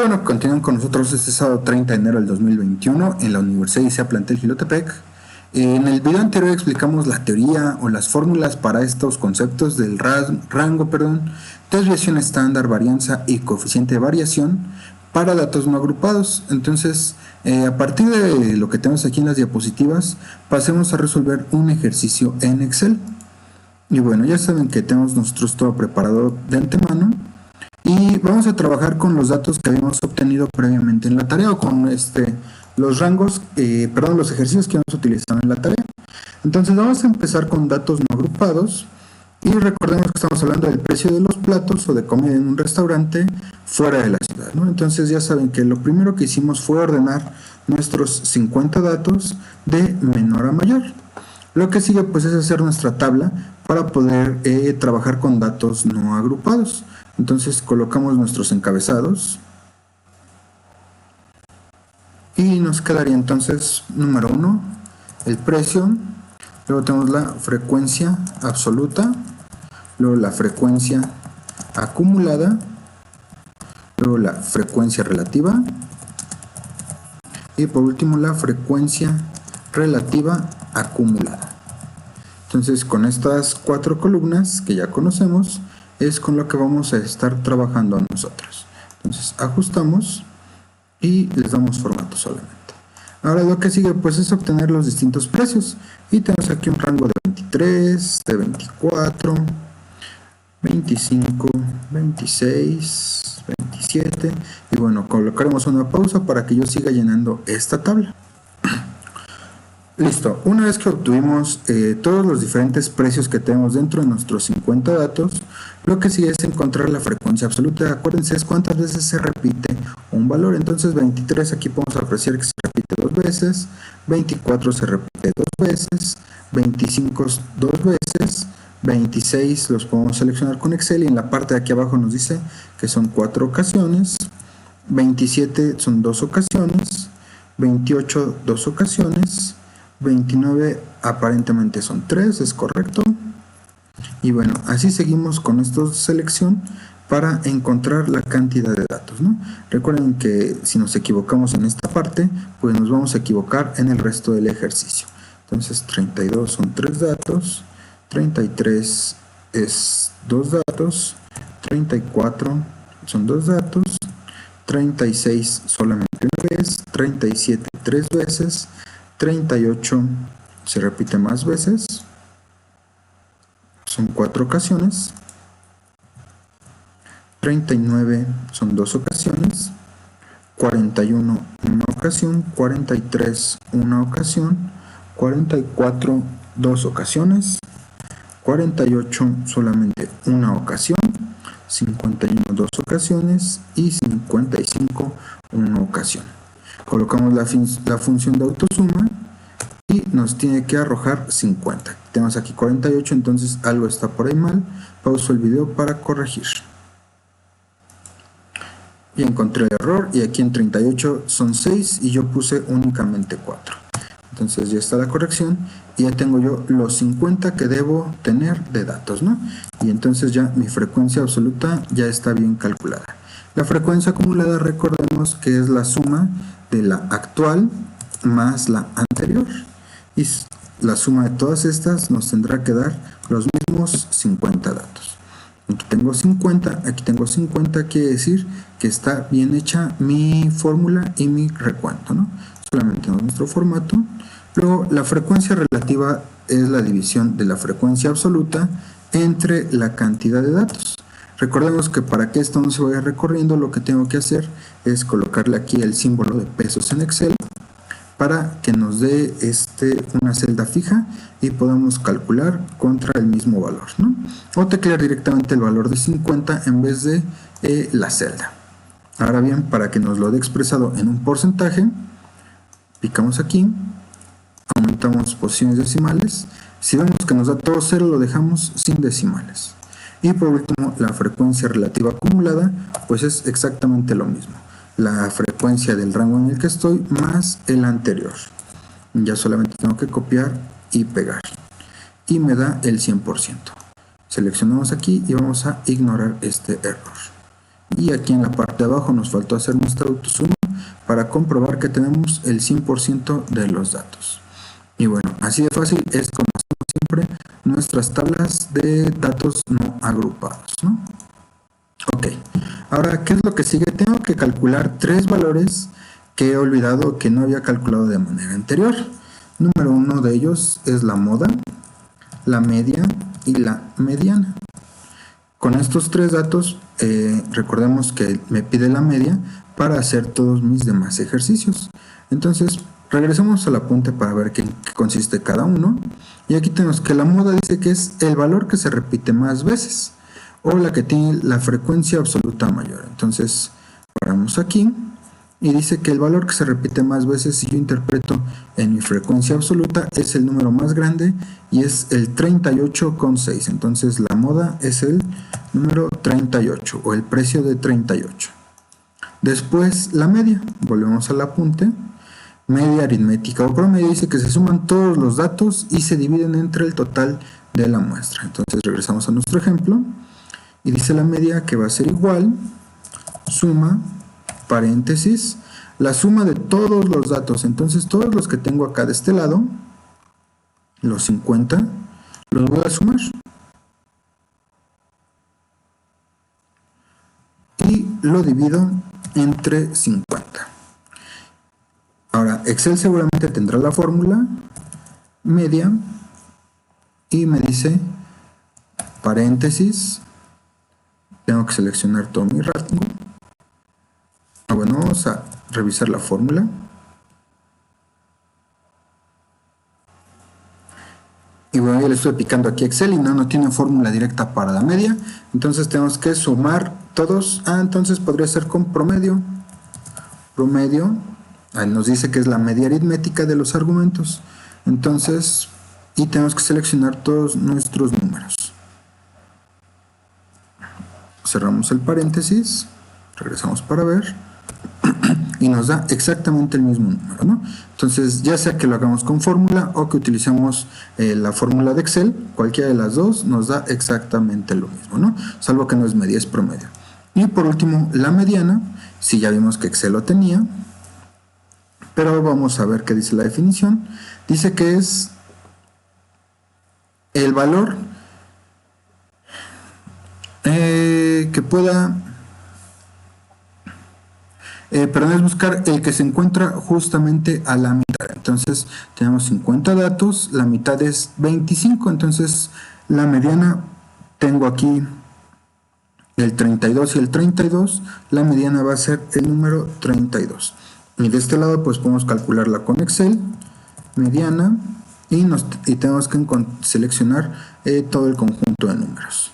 Qué bueno que continúan con nosotros este sábado 30 de enero del 2021 en la Universidad ICEA Plantel Jilotepec. En el video anterior explicamos la teoría o las fórmulas para estos conceptos del rango, desviación estándar, varianza y coeficiente de variación para datos no agrupados. Entonces, a partir de lo que tenemos aquí en las diapositivas, pasemos a resolver un ejercicio en Excel. Y bueno, ya saben que tenemos nosotros todo preparado de antemano. Y vamos a trabajar con los datos que habíamos obtenido previamente en la tarea o con los rangos, los ejercicios que hemos utilizado en la tarea. Entonces vamos a empezar con datos no agrupados y recordemos que estamos hablando del precio de los platos o de comida en un restaurante fuera de la ciudad, ¿no? Entonces ya saben que lo primero que hicimos fue ordenar nuestros 50 datos de menor a mayor. Lo que sigue pues es hacer nuestra tabla para poder trabajar con datos no agrupados. Entonces colocamos nuestros encabezados y nos quedaría entonces número 1 el precio, luego tenemos la frecuencia absoluta, luego la frecuencia acumulada, luego la frecuencia relativa y por último la frecuencia relativa acumulada. Entonces con estas 4 columnas que ya conocemos es con lo que vamos a estar trabajando nosotros. Entonces ajustamos y les damos formato solamente. Ahora lo que sigue pues es obtener los distintos precios y tenemos aquí un rango de 23, de 24, 25, 26, 27 y bueno, colocaremos una pausa para que yo siga llenando esta tabla. Listo, una vez que obtuvimos todos los diferentes precios que tenemos dentro de nuestros 50 datos, lo que sigue es encontrar la frecuencia absoluta. Acuérdense, es cuántas veces se repite un valor. Entonces 23 aquí podemos apreciar que se repite 2 veces, 24 se repite 2 veces, 25 2 veces, 26 los podemos seleccionar con Excel y en la parte de aquí abajo nos dice que son 4 ocasiones, 27 son 2 ocasiones, 28 2 ocasiones, 29 aparentemente son 3, es correcto. Y bueno, así seguimos con esta selección para encontrar la cantidad de datos, ¿no? Recuerden que si nos equivocamos en esta parte, pues nos vamos a equivocar en el resto del ejercicio. Entonces 32 son 3 datos, 33 es 2 datos, 34 son 2 datos, 36 solamente una vez, 37 3 veces, 38 se repite más veces, son 4 ocasiones, 39 son 2 ocasiones, 41 una ocasión, 43 una ocasión, 44 2 ocasiones, 48 solamente una ocasión, 51 2 ocasiones y 55 una ocasión. Colocamos la función de autosuma y nos tiene que arrojar 50. Tenemos aquí 48, entonces algo está por ahí mal. Pauso el video para corregir. Y encontré el error y aquí en 38 son 6 y yo puse únicamente 4. Entonces ya está la corrección y ya tengo yo los 50 que debo tener de datos, ¿no? Y entonces ya mi frecuencia absoluta ya está bien calculada. La frecuencia acumulada, recordemos que es la suma de la actual más la anterior y la suma de todas estas nos tendrá que dar los mismos 50 datos. Aquí tengo 50, aquí tengo 50, quiere decir que está bien hecha mi fórmula y mi recuento, ¿no? Solamente en nuestro formato. Luego la frecuencia relativa es la división de la frecuencia absoluta entre la cantidad de datos. Recordemos que para que esto no se vaya recorriendo, lo que tengo que hacer es colocarle aquí el símbolo de pesos en Excel para que nos dé una celda fija y podamos calcular contra el mismo valor, ¿no? O teclear directamente el valor de 50 en vez de la celda. Ahora bien, para que nos lo dé expresado en un porcentaje, picamos aquí, aumentamos posiciones decimales. Si vemos que nos da todo 0, lo dejamos sin decimales. Y por último, la frecuencia relativa acumulada, pues es exactamente lo mismo. La frecuencia del rango en el que estoy más el anterior. Ya solamente tengo que copiar y pegar. Y me da el 100%. Seleccionamos aquí y vamos a ignorar este error. y aquí en la parte de abajo nos faltó hacer nuestra autosuma para comprobar que tenemos el 100% de los datos. Y bueno, así de fácil es como hacemos siempre nuestras tablas de datos no agrupados, ¿no? Ok, ahora, ¿qué es lo que sigue? Tengo que calcular 3 valores que he olvidado que no había calculado de manera anterior. Número 1 de ellos es la moda, la media y la mediana. Con estos 3 datos, recordemos que me pide la media para hacer todos mis demás ejercicios. Entonces, regresemos al apunte para ver qué consiste cada uno. Y aquí tenemos que la moda dice que es el valor que se repite más veces, o la que tiene la frecuencia absoluta mayor. Entonces, paramos aquí y dice que el valor que se repite más veces, si yo interpreto en mi frecuencia absoluta, es el número más grande y es el 38,6. Entonces la moda es el número 38 o el precio de 38. Después la media, volvemos al apunte. Media aritmética o promedio dice que se suman todos los datos y se dividen entre el total de la muestra. Entonces regresamos a nuestro ejemplo y dice la media que va a ser igual, suma, paréntesis, la suma de todos los datos. Entonces todos los que tengo acá de este lado, los 50, los voy a sumar. Y lo divido entre 50. Ahora, Excel seguramente tendrá la fórmula media y me dice paréntesis, tengo que seleccionar todo mi rango. Bueno, vamos a revisar la fórmula. Y bueno, ya le estoy picando aquí Excel y no tiene fórmula directa para la media. Entonces tenemos que sumar todos. Entonces podría ser con promedio. Promedio. Ahí nos dice que es la media aritmética de los argumentos. Entonces, y tenemos que seleccionar todos nuestros números. Cerramos el paréntesis. Regresamos para ver. Y nos da exactamente el mismo número, ¿no? Entonces, ya sea que lo hagamos con fórmula o que utilicemos la fórmula de Excel, cualquiera de las dos nos da exactamente lo mismo, ¿no? Salvo que no es media, es promedio. Y por último, la mediana, si ya vimos que Excel lo tenía, pero vamos a ver qué dice la definición. Dice que es el valor que pueda... perdón, es buscar el que se encuentra justamente a la mitad. Entonces tenemos 50 datos, la mitad es 25, entonces la mediana tengo aquí el 32 y el 32, la mediana va a ser el número 32. Y de este lado pues podemos calcularla con Excel, mediana, y tenemos que seleccionar todo el conjunto de números.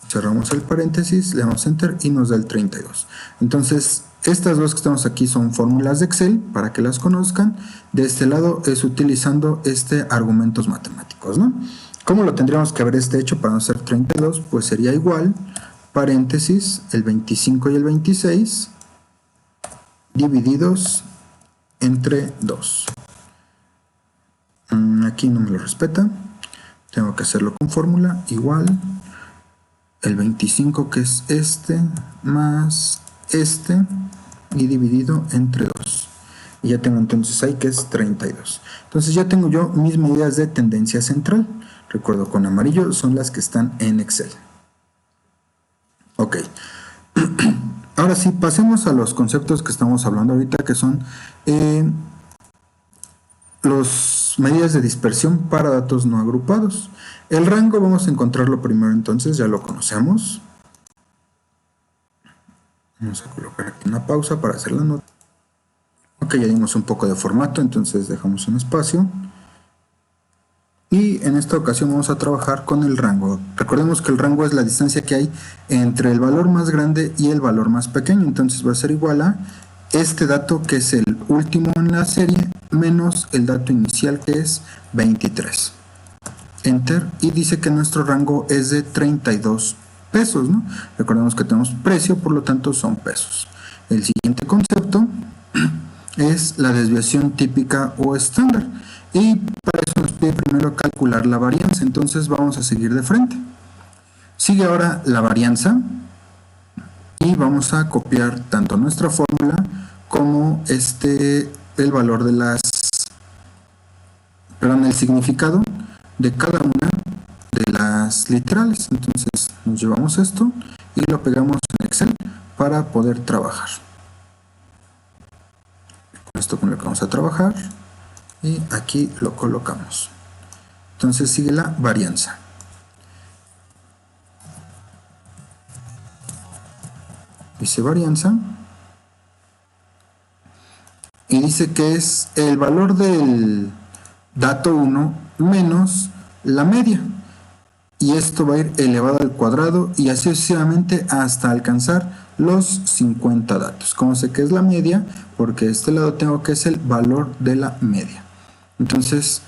Cerramos el paréntesis, le damos Enter y nos da el 32. Entonces, estas dos que estamos aquí son fórmulas de Excel, para que las conozcan. De este lado es utilizando argumentos matemáticos, ¿no? ¿Cómo lo tendríamos que haber hecho para no ser 32? Pues sería igual, paréntesis, el 25 y el 26, divididos entre 2. Aquí no me lo respeta. Tengo que hacerlo con fórmula, igual, el 25 que es más y dividido entre 2. Y ya tengo entonces ahí que es 32. Entonces ya tengo yo mis medidas de tendencia central. Recuerdo, con amarillo son las que están en Excel. Ok. Ahora sí, pasemos a los conceptos que estamos hablando ahorita, que son las medidas de dispersión para datos no agrupados. El rango vamos a encontrarlo primero, entonces ya lo conocemos. Vamos a colocar aquí una pausa para hacer la nota. Ok, ya dimos un poco de formato, entonces dejamos un espacio. Y en esta ocasión vamos a trabajar con el rango. Recordemos que el rango es la distancia que hay entre el valor más grande y el valor más pequeño. Entonces va a ser igual a este dato, que es el último en la serie, menos el dato inicial, que es 23. Enter, y dice que nuestro rango es de 32 pesos, ¿no? Recordemos que tenemos precio, por lo tanto son pesos. El siguiente concepto es la desviación típica o estándar, y para eso nos pide primero calcular la varianza. Entonces vamos a seguir de frente. Sigue ahora la varianza y vamos a copiar tanto nuestra fórmula como el valor de el significado de cada una de las literales. Entonces nos llevamos esto y lo pegamos en Excel para poder trabajar. Con esto con lo que vamos a trabajar y aquí lo colocamos. Entonces sigue la varianza. Dice varianza y dice que es el valor del dato 1 menos la media, y esto va a ir elevado al cuadrado y así sucesivamente hasta alcanzar los 50 datos. ¿Cómo sé que es la media? Porque de este lado tengo que es el valor de la media. Entonces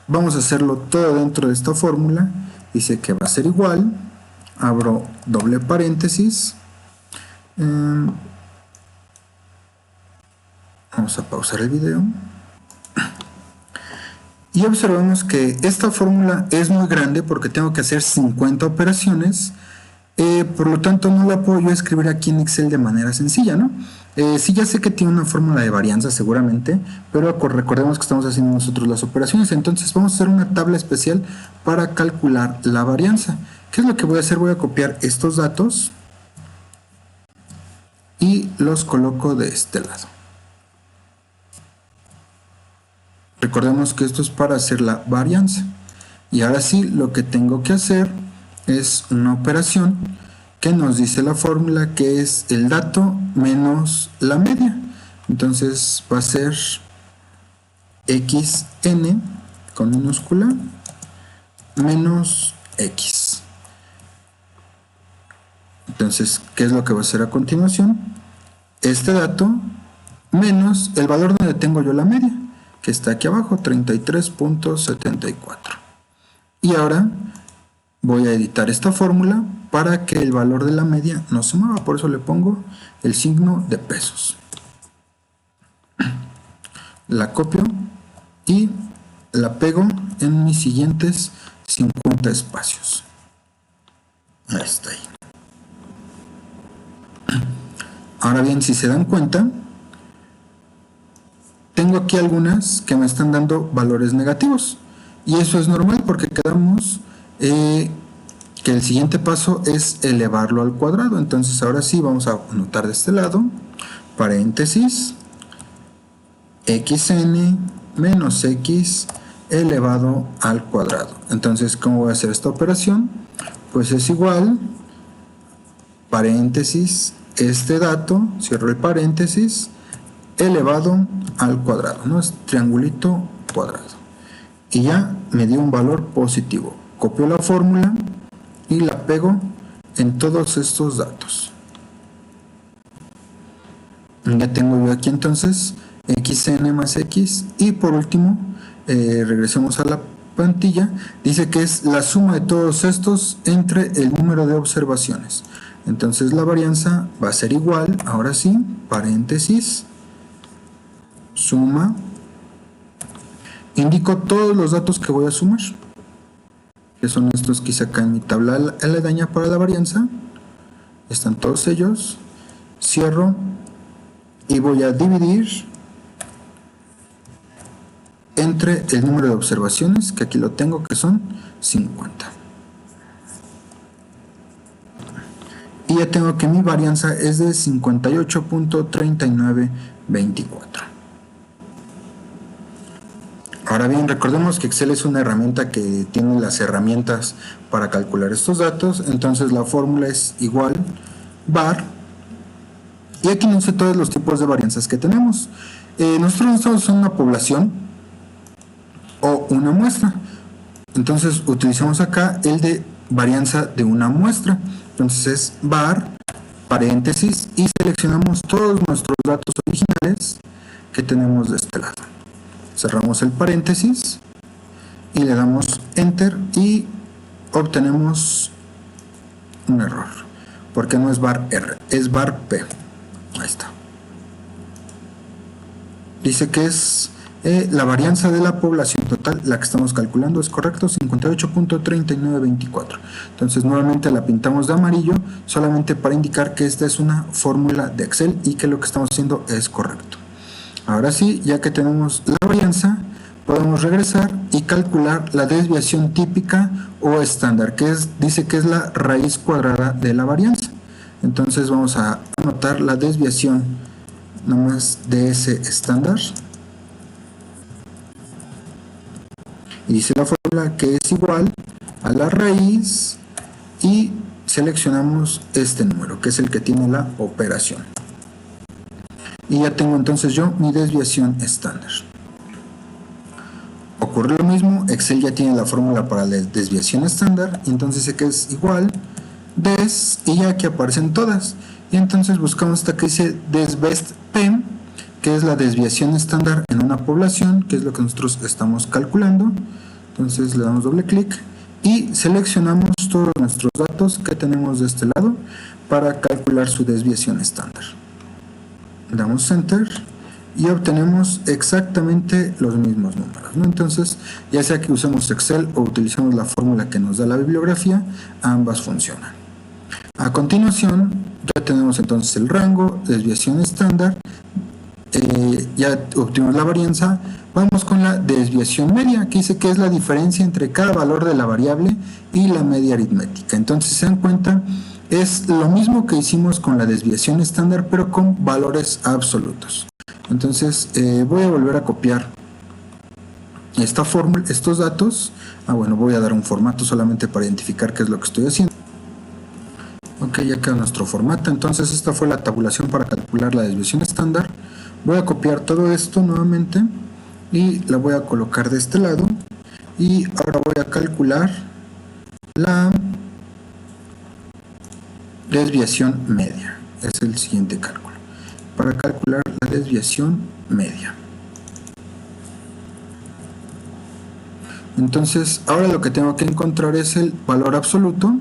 vamos a hacerlo todo dentro de esta fórmula. Dice que va a ser igual, abro doble paréntesis, vamos a pausar el video y observamos que esta fórmula es muy grande porque tengo que hacer 50 operaciones, por lo tanto no la puedo yo escribir aquí en Excel de manera sencilla, ¿no? Sí, ya sé que tiene una fórmula de varianza seguramente, pero recordemos que estamos haciendo nosotros las operaciones, entonces vamos a hacer una tabla especial para calcular la varianza. ¿Qué es lo que voy a hacer? Voy a copiar estos datos y los coloco de este lado. Recordemos que esto es para hacer la varianza. Y ahora sí, lo que tengo que hacer es una operación que nos dice la fórmula, que es el dato menos la media. Entonces va a ser xn con minúscula menos x. Entonces, ¿qué es lo que va a hacer a continuación? Este dato menos el valor donde tengo yo la media, que está aquí abajo, 33.74. Y ahora voy a editar esta fórmula para que el valor de la media no se mueva, por eso le pongo el signo de pesos. La copio y la pego en mis siguientes 50 espacios. Ahí está. Ahora bien, si se dan cuenta, tengo aquí algunas que me están dando valores negativos, y eso es normal porque quedamos que el siguiente paso es elevarlo al cuadrado. Entonces ahora sí vamos a anotar de este lado paréntesis xn menos x elevado al cuadrado. Entonces, ¿cómo voy a hacer esta operación? Pues es igual paréntesis este dato, cierro el paréntesis, elevado al cuadrado, ¿no? Es triangulito cuadrado. Y ya me dio un valor positivo. Copio la fórmula y la pego en todos estos datos. Ya tengo yo aquí entonces xn más x, y por último regresemos a la plantilla. Dice que es la suma de todos estos entre el número de observaciones. Entonces la varianza va a ser igual, ahora sí, paréntesis, suma, indico todos los datos que voy a sumar, que son estos que hice acá en mi tabla aledaña para la varianza. Están todos ellos, cierro y voy a dividir entre el número de observaciones, que aquí lo tengo, que son 50. Y ya tengo que mi varianza es de 58.3924. Ahora bien, recordemos que Excel es una herramienta que tiene las herramientas para calcular estos datos. Entonces la fórmula es igual var, y aquí no sé todos los tipos de varianzas que tenemos. Nosotros no estamos en una población o una muestra, entonces utilizamos acá el de varianza de una muestra. Entonces es var, paréntesis, y seleccionamos todos nuestros datos originales que tenemos de este lado. Cerramos el paréntesis y le damos enter y obtenemos un error, porque no es var R, es var P. Ahí está. Dice que es La varianza de la población total, la que estamos calculando, es correcto, 58.3924. Entonces nuevamente la pintamos de amarillo, solamente para indicar que esta es una fórmula de Excel y que lo que estamos haciendo es correcto. Ahora sí, ya que tenemos la varianza, podemos regresar y calcular la desviación típica o estándar, que dice que es la raíz cuadrada de la varianza. Entonces vamos a anotar la desviación nomás de ese estándar. Y dice la fórmula que es igual a la raíz y seleccionamos este número, que es el que tiene la operación. Y ya tengo entonces yo mi desviación estándar. Ocurre lo mismo, Excel ya tiene la fórmula para la desviación estándar, y entonces sé que es igual des, y ya aquí aparecen todas. Y entonces buscamos esta que dice desbest P, que es la desviación estándar en una población, que es lo que nosotros estamos calculando. Entonces le damos doble clic y seleccionamos todos nuestros datos que tenemos de este lado para calcular su desviación estándar. Damos Enter y obtenemos exactamente los mismos números, ¿no? Entonces, ya sea que usemos Excel o utilicemos la fórmula que nos da la bibliografía, ambas funcionan. A continuación, ya tenemos entonces el rango, desviación estándar, ya obtuvimos la varianza. Vamos con la desviación media, que dice que es la diferencia entre cada valor de la variable y la media aritmética. Entonces, se dan cuenta, es lo mismo que hicimos con la desviación estándar, pero con valores absolutos. Entonces, voy a volver a copiar esta fórmula, estos datos. Bueno, voy a dar un formato solamente para identificar qué es lo que estoy haciendo. Ok, ya queda nuestro formato. Entonces, esta fue la tabulación para calcular la desviación estándar. Voy a copiar todo esto nuevamente y la voy a colocar de este lado, y ahora voy a calcular la desviación media. Es el siguiente cálculo para calcular la desviación media. Entonces ahora lo que tengo que encontrar es el valor absoluto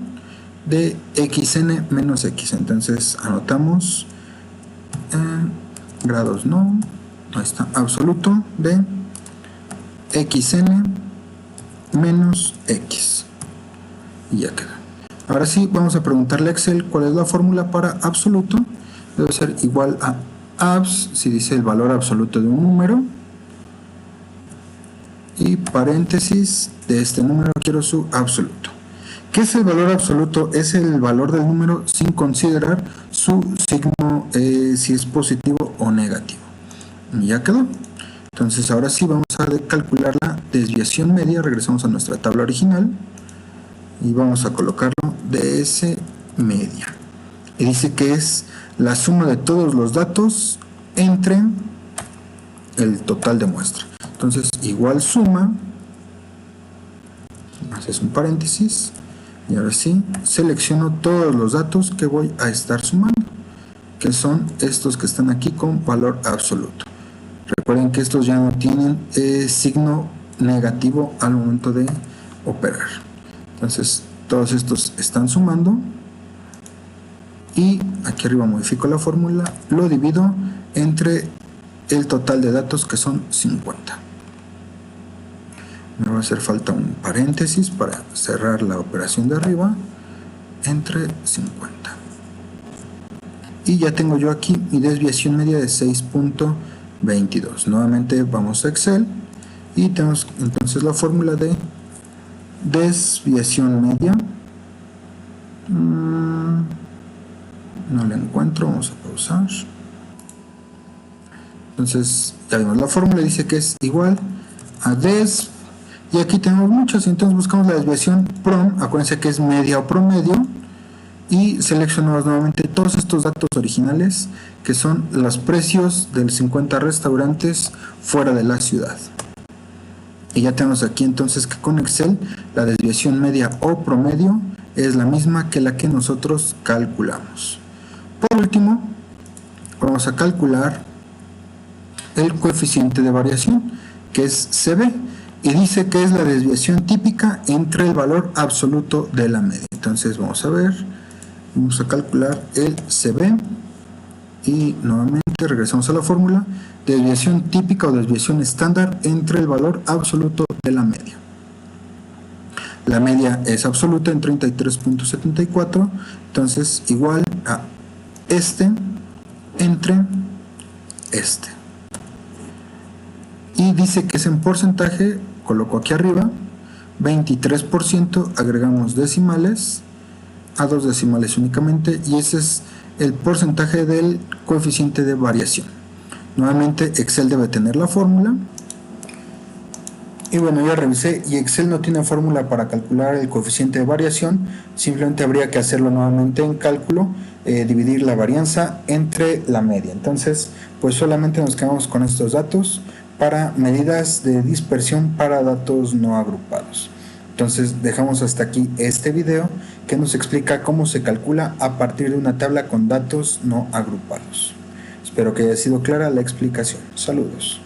de xn menos x. Entonces anotamos grados, no, ahí está, absoluto de xn menos x, y ya queda. Ahora sí, vamos a preguntarle a Excel cuál es la fórmula para absoluto. Debe ser igual a abs, si dice el valor absoluto de un número, y paréntesis de este número quiero su absoluto. ¿Qué es el valor absoluto? Es el valor del número sin considerar su signo, si es positivo o negativo. Y ya quedó. Entonces ahora sí vamos a calcular la desviación media. Regresamos a nuestra tabla original y vamos a colocarlo ds media. Y dice que es la suma de todos los datos entre el total de muestra. Entonces igual suma, haces un paréntesis, y ahora sí selecciono todos los datos que voy a estar sumando, que son estos que están aquí con valor absoluto. Recuerden que estos ya no tienen signo negativo al momento de operar. Entonces todos estos están sumando, y aquí arriba modifico la fórmula, lo divido entre el total de datos, que son 50. Me va a hacer falta un paréntesis para cerrar la operación de arriba, entre 50. Y ya tengo yo aquí mi desviación media de 6.22. Nuevamente vamos a Excel y tenemos entonces la fórmula de desviación media. No la encuentro, vamos a pausar. Entonces ya vimos la fórmula, dice que es igual a des, y aquí tenemos muchas. Entonces buscamos la desviación prom, acuérdense que es media o promedio, y seleccionamos nuevamente todos estos datos originales, que son los precios de los 50 restaurantes fuera de la ciudad. Y ya tenemos aquí entonces que con Excel la desviación media o promedio es la misma que la que nosotros calculamos. Por último, vamos a calcular el coeficiente de variación, que es CB, y dice que es la desviación típica entre el valor absoluto de la media. Entonces vamos a ver, vamos a calcular el CB, y nuevamente nuevamente regresamos a la fórmula, desviación típica o desviación estándar entre el valor absoluto de la media. La media es absoluta en 33.74, entonces igual a este entre este. Y dice que es en porcentaje, coloco aquí arriba, 23%, agregamos decimales, a 2 decimales únicamente, y ese es el porcentaje del coeficiente de variación. Nuevamente Excel debe tener la fórmula. Y bueno, ya revisé y Excel no tiene fórmula para calcular el coeficiente de variación, simplemente habría que hacerlo nuevamente en cálculo, dividir la varianza entre la media. Entonces, pues solamente nos quedamos con estos datos para medidas de dispersión para datos no agrupados. Entonces dejamos hasta aquí este video que nos explica cómo se calcula a partir de una tabla con datos no agrupados. Espero que haya sido clara la explicación. Saludos.